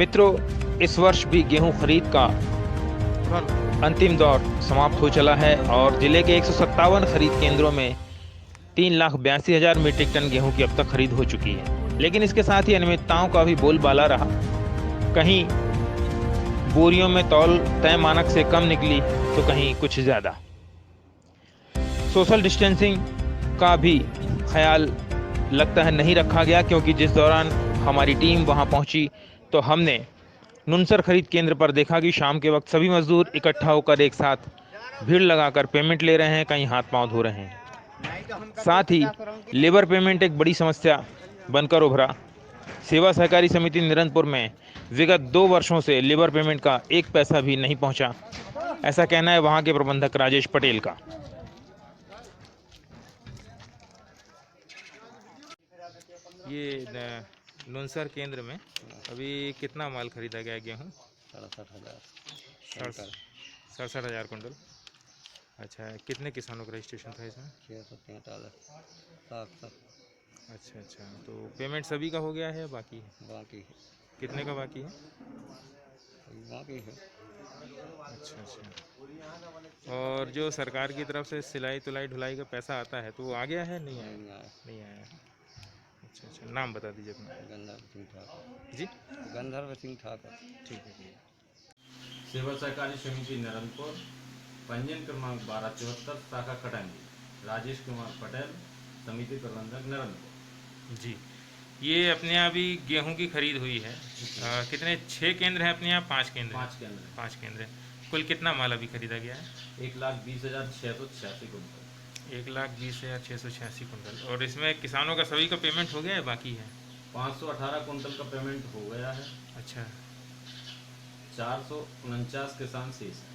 मित्रों, इस वर्ष भी गेहूं खरीद का अंतिम दौर समाप्त हो चला है और जिले के 157 खरीद केंद्रों में 3,82,000 मीट्रिक टन गेहूं की अब तक खरीद हो चुकी है। लेकिन इसके साथ ही अनियमितताओं का भी बोलबाला रहा। कहीं बोरियों में तौल तय मानक से कम निकली तो कहीं कुछ ज्यादा। सोशल डिस्टेंसिंग का भी ख्याल लगता है नहीं रखा गया, क्योंकि जिस दौरान हमारी टीम वहां पहुंची तो हमने नुनसर खरीद केंद्र पर देखा कि शाम के वक्त सभी मजदूर इकट्ठा होकर एक साथ भीड़ लगाकर पेमेंट ले रहे हैं, कहीं हाथ पांव धो रहे हैं। साथ ही लेबर पेमेंट एक बड़ी समस्या बनकर उभरा। सेवा सहकारी समिति निरंतपुर में विगत 2 वर्षों से लेबर पेमेंट का 1 पैसा भी नहीं पहुंचा, ऐसा कहना है वहां के प्रबंधक राजेश पटेल का। ये नुनसर केंद्र में अभी कितना माल खरीदा गया? गेहूँ 67,000 कुंटल। अच्छा, कितने किसानों का रजिस्ट्रेशन था इसमें? 643। अच्छा, तो पेमेंट सभी का हो गया है या बाकी है? बाकी है। कितने का बाकी है? बाकी है। अच्छा। और जो सरकार की तरफ से सिलाई तुलाई ढुलाई का पैसा आता है तो वो आ गया है? नहीं आया। नहीं आया। अच्छा, नाम बता दीजिए अपना। गंधर्व सिंह ठाकुर जी, गंधर्व सिंह ठाकुर। ठीक है। सेवा सहकारी समिति निरंतपुर, पंजीयन क्रमांक 1274, शाखा खटंगी, राजेश कुमार पटेल, समिति प्रबंधक निरंतपुर। जी, ये अपने यहाँ भी गेहूं की खरीद हुई है। कितने 6 केंद्र हैं अपने यहाँ? 5 केंद्र हैं। 5 केंद्र। 5 केंद्र हैं। कुल कितना माल अभी खरीदा गया है? 1,20,686 कुंटल। 1,20,686 कुंटल। और इसमें किसानों का सभी का पेमेंट हो गया है बाकी है? 518 कुंटल का पेमेंट हो गया है। अच्छा 449 किसान शेष हैं।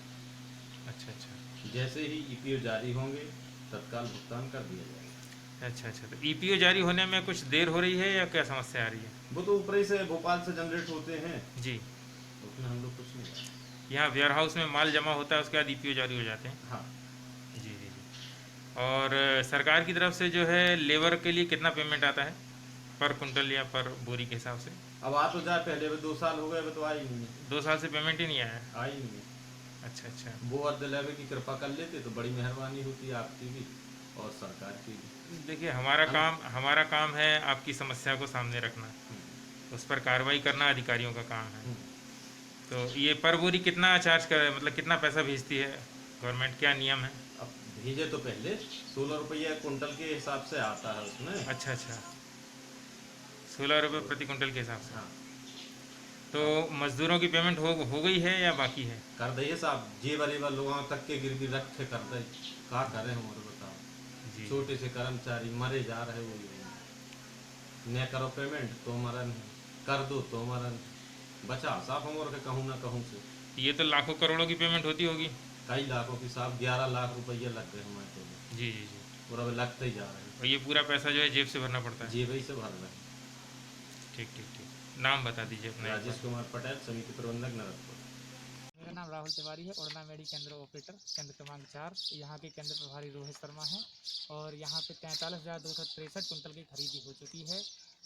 अच्छा। जैसे ही ईपीओ जारी होंगे तत्काल भुगतान कर दिया जाएगा। अच्छा, तो ईपीओ जारी होने में कुछ देर हो रही है या क्या समस्या आ रही है? वो तो ऊपर ही से भोपाल से जनरेट होते हैं, जी, उसमें हम लोग कुछ नहीं करते। यहाँ वेयर हाउस में माल जमा होता है, उसके बाद ईपीओ जारी हो जाते हैं। हाँ जी। और सरकार की तरफ से जो है लेबर के लिए कितना पेमेंट आता है पर कुंटल या पर बोरी के हिसाब से? अब आ तो जाए, पहले भी 2 साल हो गए, अभी तो आई नहीं है। 2 साल से पेमेंट ही नहीं आया है? आई नहीं है। अच्छा। वो अर्ध लेवे की कृपा कर लेते तो बड़ी मेहरबानी होती आपकी भी और सरकार की भी। देखिए, हमारा काम है आपकी समस्या को सामने रखना, उस पर कार्रवाई करना अधिकारियों का काम है। तो ये पर बोरी कितना चार्ज कर, मतलब कितना पैसा भेजती है गवर्नमेंट? क्या नियम है? अब भेजे तो पहले 16 रुपये कुंटल के हिसाब से आता है उसमें। अच्छा, 16 रुपये प्रति कुंटल के हिसाब से। हाँ, तो मजदूरों की पेमेंट हो गई है या बाकी है? कर दिए साहब, जेबर एबर लोगों तक के गिरवी रख के कर दे, का करें हमारे बताओ। जी। छोटे से कर्मचारी मरे जा रहे वो न करो पेमेंट तो मरन, कर दो तो मरन, बचा साहब हम और के कहूँ ना कहूँ से। ये तो लाखों करोड़ों की पेमेंट होती होगी? कई लाखों की साहब, 11 लाख रुपये लग गए हमारे तो। जी। और अब लगते ही जा रहे हैं। और ये पूरा पैसा जो है जेब से भरना पड़ता है? जेब ही से भर रहे हैं। ठीक। नाम बता दीजिए अपना। राजेश कुमार पटेल, समिति प्रबंधक निरंतपुर। मेरा नाम राहुल तिवारी है, उड़ना मेडी केंद्र ऑपरेटर, केंद्र क्रमांक 4। यहाँ के केंद्र प्रभारी रोहित शर्मा हैं और यहाँ पे 43,263 कुंटल की खरीदी हो चुकी है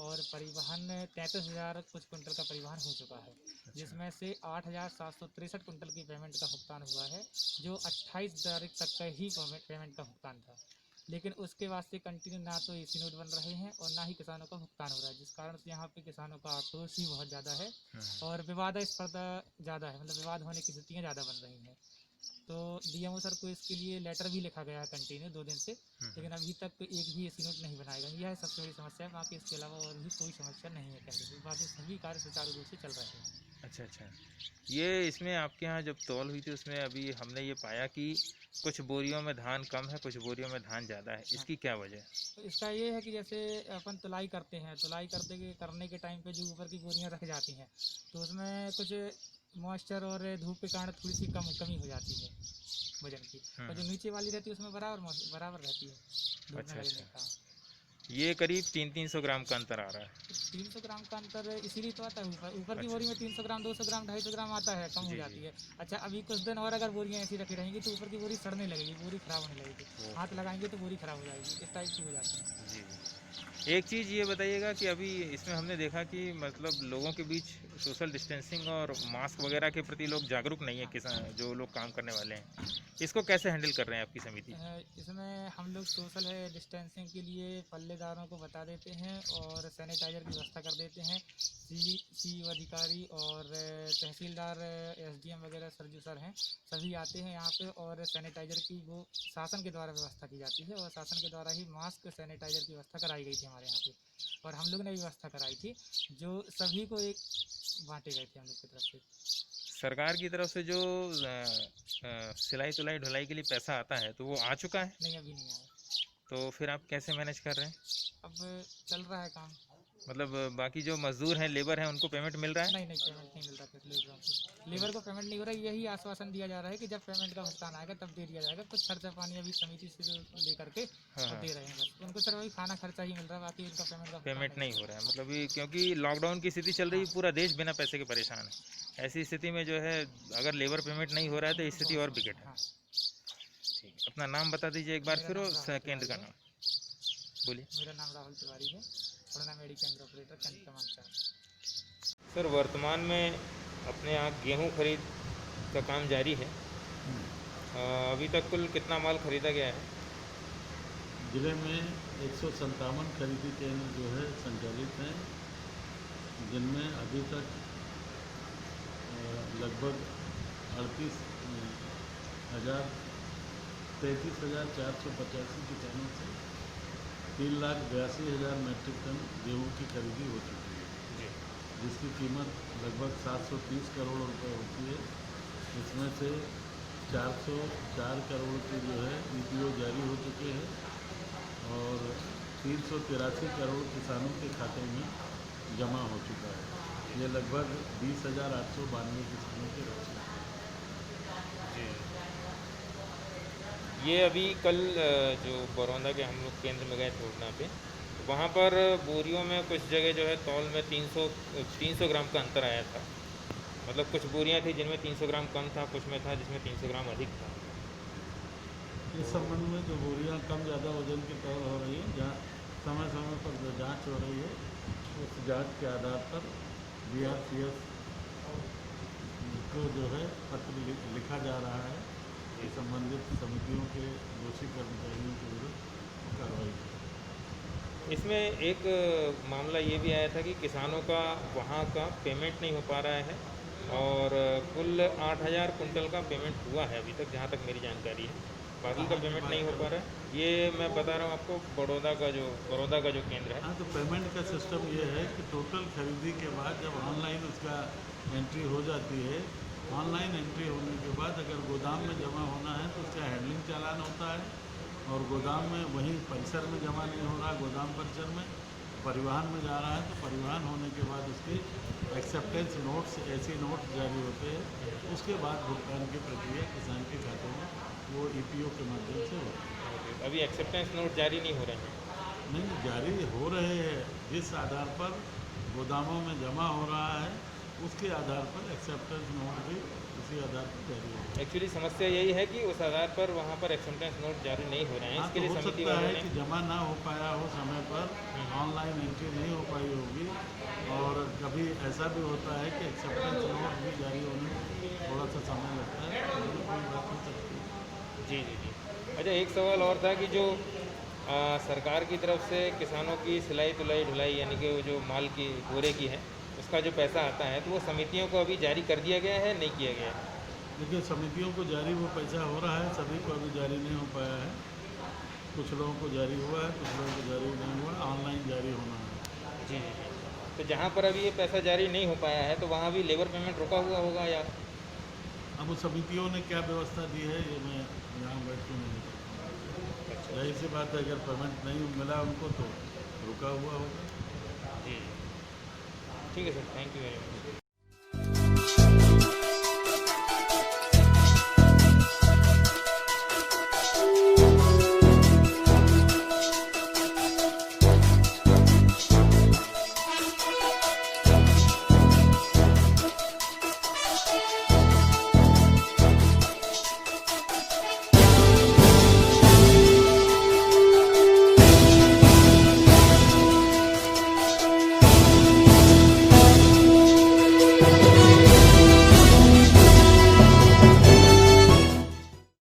और परिवहन 33,000 कुछ कुंटल का परिवहन हो चुका है। जिसमें से 8,763 कुंटल की पेमेंट का भुगतान हुआ है, जो 28 तारीख तक का ही पेमेंट का भुगतान था। लेकिन उसके वास्ते कंटिन्यू ना तो एसी नोट बन रहे हैं और ना ही किसानों का भुगतान हो रहा है, जिस कारण से यहाँ पे किसानों का आक्रोश भी बहुत ज़्यादा है और विवादास्पद ज़्यादा है, मतलब विवाद होने की स्थितियाँ ज़्यादा बन रही हैं। तो डीएमओ सर को इसके लिए लेटर भी लिखा गया है कंटिन्यू 2 दिन से, लेकिन अभी तक एक भी एसी नोट नहीं बनाएगा। यह सबसे बड़ी समस्या है, बाकी इसके अलावा और भी कोई समस्या नहीं है केंद्र में। बाकी सभी कार्य सुचारू रूप से चल रहे हैं। अच्छा। ये इसमें आपके यहाँ जब तौल हुई थी उसमें अभी हमने ये पाया कि कुछ बोरियों में धान कम है, कुछ बोरियों में धान ज़्यादा है, इसकी क्या वजह है? तो इसका ये है कि जैसे अपन तुलाई करते हैं, तुलाई करने के टाइम पे जो ऊपर की बोरियां रख जाती हैं तो उसमें कुछ मॉइस्चर और धूप के कारण थोड़ी सी कमी हो जाती है वजन की, और जो नीचे वाली रहती है उसमें बराबर रहती है धूप में लगने का। ये करीब 300 ग्राम का अंतर आ रहा है। 300 ग्राम का अंतर इसीलिए तो आता है। ऊपर की बोरी में 300 ग्राम, 200 ग्राम, 250 ग्राम आता है, कम हो जाती है। अच्छा, अभी कुछ दिन और अगर बोरियां ऐसी रखी रहेंगी तो ऊपर की बोरी सड़ने लगेगी, बोरी खराब होने लगेगी, हाथ लगाएंगे तो बोरी खराब हो जाएगी, इस टाइप की हो जाती है। जी। एक चीज़ ये बताइएगा कि अभी इसमें हमने देखा कि मतलब लोगों के बीच सोशल डिस्टेंसिंग और मास्क वगैरह के प्रति लोग जागरूक नहीं है, किसान जो लोग काम करने वाले हैं, इसको कैसे हैंडल कर रहे हैं आपकी समिति? इसमें हम लोग सोशल डिस्टेंसिंग के लिए पल्लेदारों को बता देते हैं और सैनिटाइजर की व्यवस्था कर देते हैं। सी अधिकारी और तहसीलदार, एसडीएम वगैरह सर जो सर हैं सभी आते हैं यहाँ पे, और सैनिटाइजर की वो शासन के द्वारा व्यवस्था की जाती है, और शासन के द्वारा ही मास्क सैनिटाइजर की व्यवस्था कराई गई थी हमारे यहाँ पे, और हम लोग ने व्यवस्था कराई थी जो सभी को एक बांटे गए थे हम लोग की तरफ से। सरकार की तरफ से जो सिलाई तुलाई ढुलाई के लिए पैसा आता है तो वो आ चुका है? नहीं, अभी नहीं आया। तो फिर आप कैसे मैनेज कर रहे हैं? अब चल रहा है काम। मतलब बाकी जो मजदूर हैं, लेबर हैं, उनको पेमेंट मिल रहा है? नहीं, पेमेंट नहीं मिल रहा फिर लेबरों को। लेबर को पेमेंट नहीं हो रहा है, यही आश्वासन दिया जा रहा है कि जब पेमेंट का भुगतान आएगा तब दे दिया जाएगा। कुछ खर्चा पानी अभी समिति से जो लेकर के हाँ, वो हाँ। दे रहे हैं, बस उनको सिर्फ वही खाना खर्चा ही मिल रहा है, बाकी इनका पेमेंट का पेमेंट नहीं हो रहा है मतलब ये, क्योंकि लॉकडाउन की स्थिति चल रही है, पूरा देश बिना पैसे के परेशान है। ऐसी स्थिति में जो है अगर लेबर पेमेंट नहीं हो रहा है तो स्थिति और बिगड़ है। हाँ। ठीक है, अपना नाम बता दीजिए एक बार मेरा फिर, नाम और राहुल केंद्र का तिवारी नाम बोलिए। मेरा नाम राहुल तिवारी है, पढ़ना मेडी केंद्र ऑपरेटर, केंद्र क्रमांक 4। सर, वर्तमान में अपने यहाँ गेहूँ खरीद का काम जारी है। अभी तक कुल कितना माल खरीदा गया है? जिले में 157 खरीदी केंद्र जो है संचालित हैं, जिनमें अभी तक लगभग 33,485 किसानों से 3,82,000 मैट्रिक टन गेहूँ की खरीदी हो चुकी है, जिसकी कीमत लगभग 730 करोड़ रुपए होती है। इसमें से 404 करोड़ की जो है ईपीओ जारी हो चुके हैं और 383 करोड़ किसानों के खाते में जमा हो चुका है। ये लगभग 20,892 किसानों के राशि है। ये अभी कल जो बरौंदा के हम लोग केंद्र में गए थे उड़ना पे, वहाँ पर बोरियों में कुछ जगह जो है तौल में 300 ग्राम का अंतर आया था। मतलब कुछ बोरियाँ थी जिनमें 300 ग्राम कम था, कुछ में था जिसमें 300 ग्राम अधिक था। इस संबंध में जो बोरियाँ कम ज़्यादा वजन की तौल हो रही है, जहाँ समय समय पर जो जांच हो रही है, उस जांच के आधार पर BRCS को जो है पत्र लिखा जा रहा है कि संबंधित समितियों के दोषी कर्मचारियों के विरुद्ध कार्रवाई की। इसमें एक मामला ये भी आया था कि किसानों का वहाँ का पेमेंट नहीं हो पा रहा है, और कुल 8,000 कुंटल का पेमेंट हुआ है अभी तक, जहाँ तक मेरी जानकारी है। बाकी का पेमेंट नहीं हो पा रहा है। ये मैं बता रहा हूँ आपको, बड़ौदा का जो केंद्र है। हाँ, तो पेमेंट का सिस्टम ये है कि टोटल खरीदी के बाद जब ऑनलाइन उसका एंट्री हो जाती है, ऑनलाइन एंट्री होने के बाद अगर गोदाम में जमा होना है तो उसका हैंडलिंग चालान होता है, और गोदाम में वहीं परिसर में जमा नहीं हो रहा, गोदाम परिसर में परिवहन में जा रहा है, तो परिवहन होने के बाद उसकी एक्सेप्टेंस नोट्स, ऐसी नोट जारी होते हैं। उसके बाद भुगतान की प्रक्रिया किसान के खाते में वो EPO के माध्यम से होती है। अभी एक्सेप्टेंस नोट जारी नहीं हो रहे हैं? नहीं, जारी हो रहे हैं। जिस आधार पर गोदामों में जमा हो रहा है उसके आधार पर एक्सेप्टेंस नोट भी उसी आधार पर जारी हो। एक्चुअली समस्या यही है कि उस आधार पर वहाँ पर एक्सेप्टेंस नोट जारी नहीं हो रहे हैं। हाँ, इसके तो लिए हो समिति सकता वालों है ने कि जमा ना हो पाया हो समय पर, ऑनलाइन एंट्री नहीं हो पाई होगी, और कभी ऐसा भी होता है कि एक्सेप्टेंस नोट भी जारी होने में थोड़ा सा समय लगता है, तो कोई बात हो सकती है। जी। अच्छा, एक सवाल और था कि जो सरकार की तरफ से किसानों की सिलाई तुलाई ढुलाई यानी कि वो जो माल की बोरे की है, उसका जो पैसा आता है, तो वो समितियों को अभी जारी कर दिया गया है, नहीं किया गया है? देखिए, समितियों को जारी वो पैसा हो रहा है, सभी को अभी जारी नहीं हो पाया है। कुछ लोगों को जारी हुआ है, कुछ लोगों को जारी नहीं हुआ, ऑनलाइन जारी होना है। जी। तो जहाँ पर अभी ये पैसा जारी नहीं हो पाया है तो वहाँ भी लेबर पेमेंट रुका हुआ होगा या? अब उस समितियों ने क्या व्यवस्था दी है ये मैं यहाँ बैठ के नहीं बताऊँ। जाहिर सी बात है, अगर पेमेंट नहीं मिला उनको तो रुका हुआ होगा। जी। ठीक है sir, thank you very much.